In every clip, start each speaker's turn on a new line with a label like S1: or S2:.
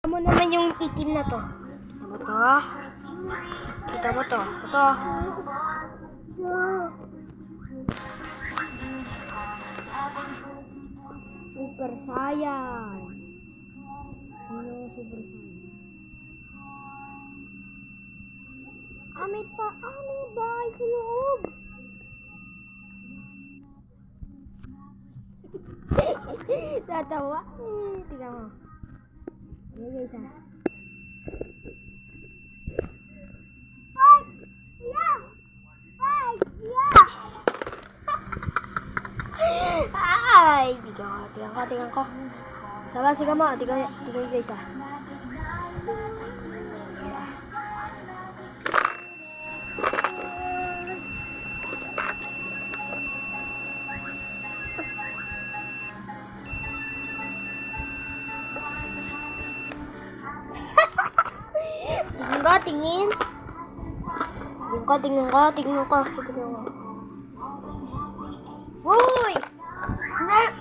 S1: Mo naman yung itim na to. Kita mo to? Kita mo to? Ito. Super Saiyan. Ano Super Saiyan? May bahay sa loob. Tatawa. Tingnan mo. Ayan guys ha. Ay! Tingnan ko. Sama, sige mo. Tingnan guys ha. Tingin ko. Uy!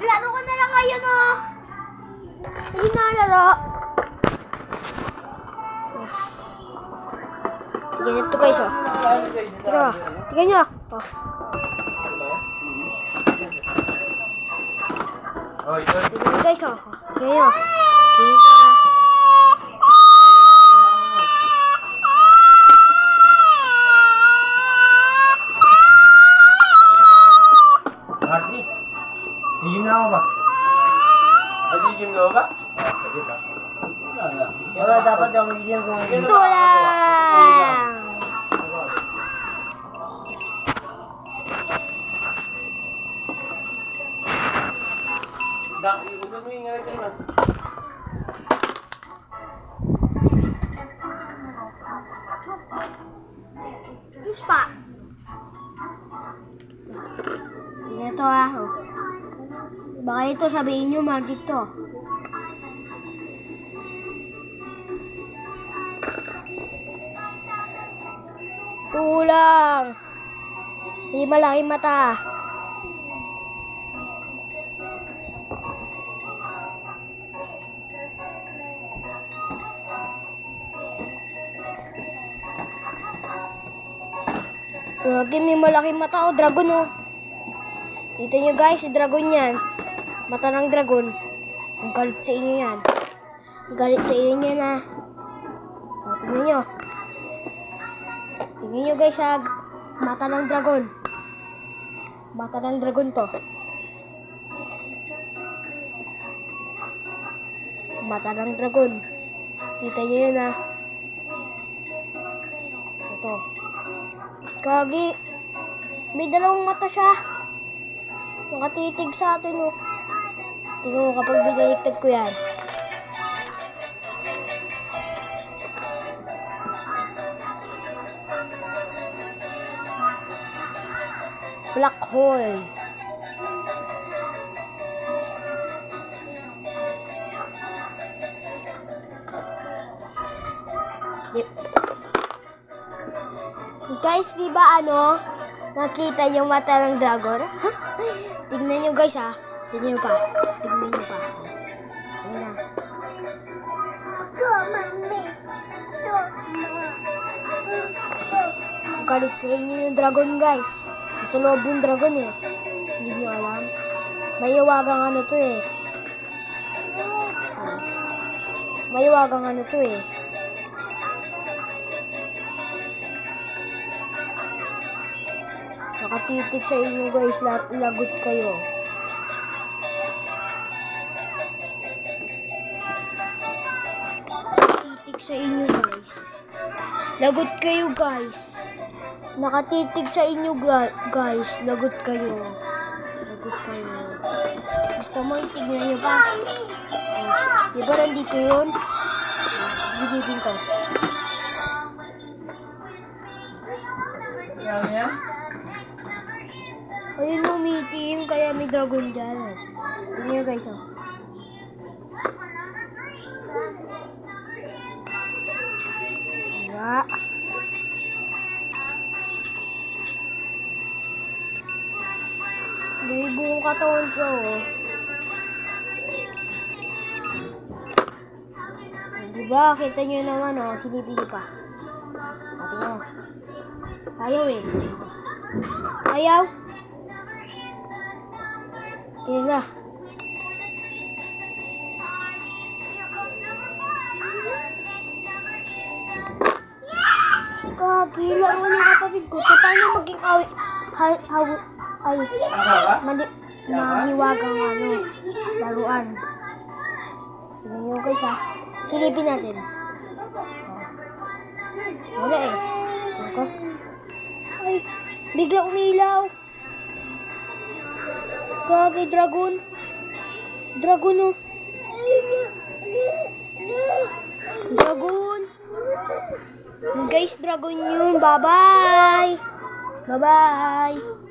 S1: Laro ko na lang ngayon, oh! Ayun na, laro. Tingnan ito, guys, oh. Tingnan nyo, oh. Tingnan guys, oh. Tingnan nyo. Tingnan nyo, ah.
S2: Gym na ako ba? Mag-gym ka ba? Sige ka. Pero dapat yung mag-gym kung
S1: ito lang!
S2: Usap mo yung ngayon na.
S1: Diyos pa! Ito ah, oh. Baka ito sabihin nyo magic to. Tulang! Hindi malaking mata. Lagi may malaking mata, oh, dragon oh. Dito nyo guys, dragon yan. Mata ng dragon. Ang galit sa inyo yan. Ang galit sa inyo yan ah. O, tingnan nyo. Tingnan nyo guys ah. Mata ng dragon. Mata ng dragon to. Mata ng dragon. Kita nyo yan ah. Ito. Gagi. May dalawang mata siya. Nakatitig sa atin, oh. Tingnan mo kapag binaliktad ko yan. Black hole. Guys, di ba ano? Nakita yung mata ng dragon? Tignan nyo guys ha. Tignan nyo pa. Ayan na. Galit sa inyo yung dragon guys. Nasa loob yung dragon eh. Hindi nyo alam. Mayawagang ano to eh. Mayawagang ano to eh. Nakatitig sa inyo guys, lagot kayo. Nakatitig sa inyo guys. Lagot kayo guys. Nakatitig sa inyo guys, lagot kayo. Lagot kayo. Gusto mo itignan nyo pa? Di ba nandito yun? Sisilipin ko.
S2: Yan?
S1: Ayun umitim, kaya may dragon dyan. Tingnan nyo guys, oh. Diba? Hindi buong katawan siya, oh. Diba? Kita nyo naman, oh. Silipin nyo pa. Pati nyo. Ayaw eh. Ayaw. Ayun na. Kagi, laro ng kapatid ko. So, paano maging ay, mahiwagang laruan. Tignan nyo guys ha. Silipin natin. Wala eh. Tignan ko. Ay, bigla umilaw. Kagi, dragon. Dragon oh. Dragon. Guys, dragon yun. Bye-bye. Bye-bye.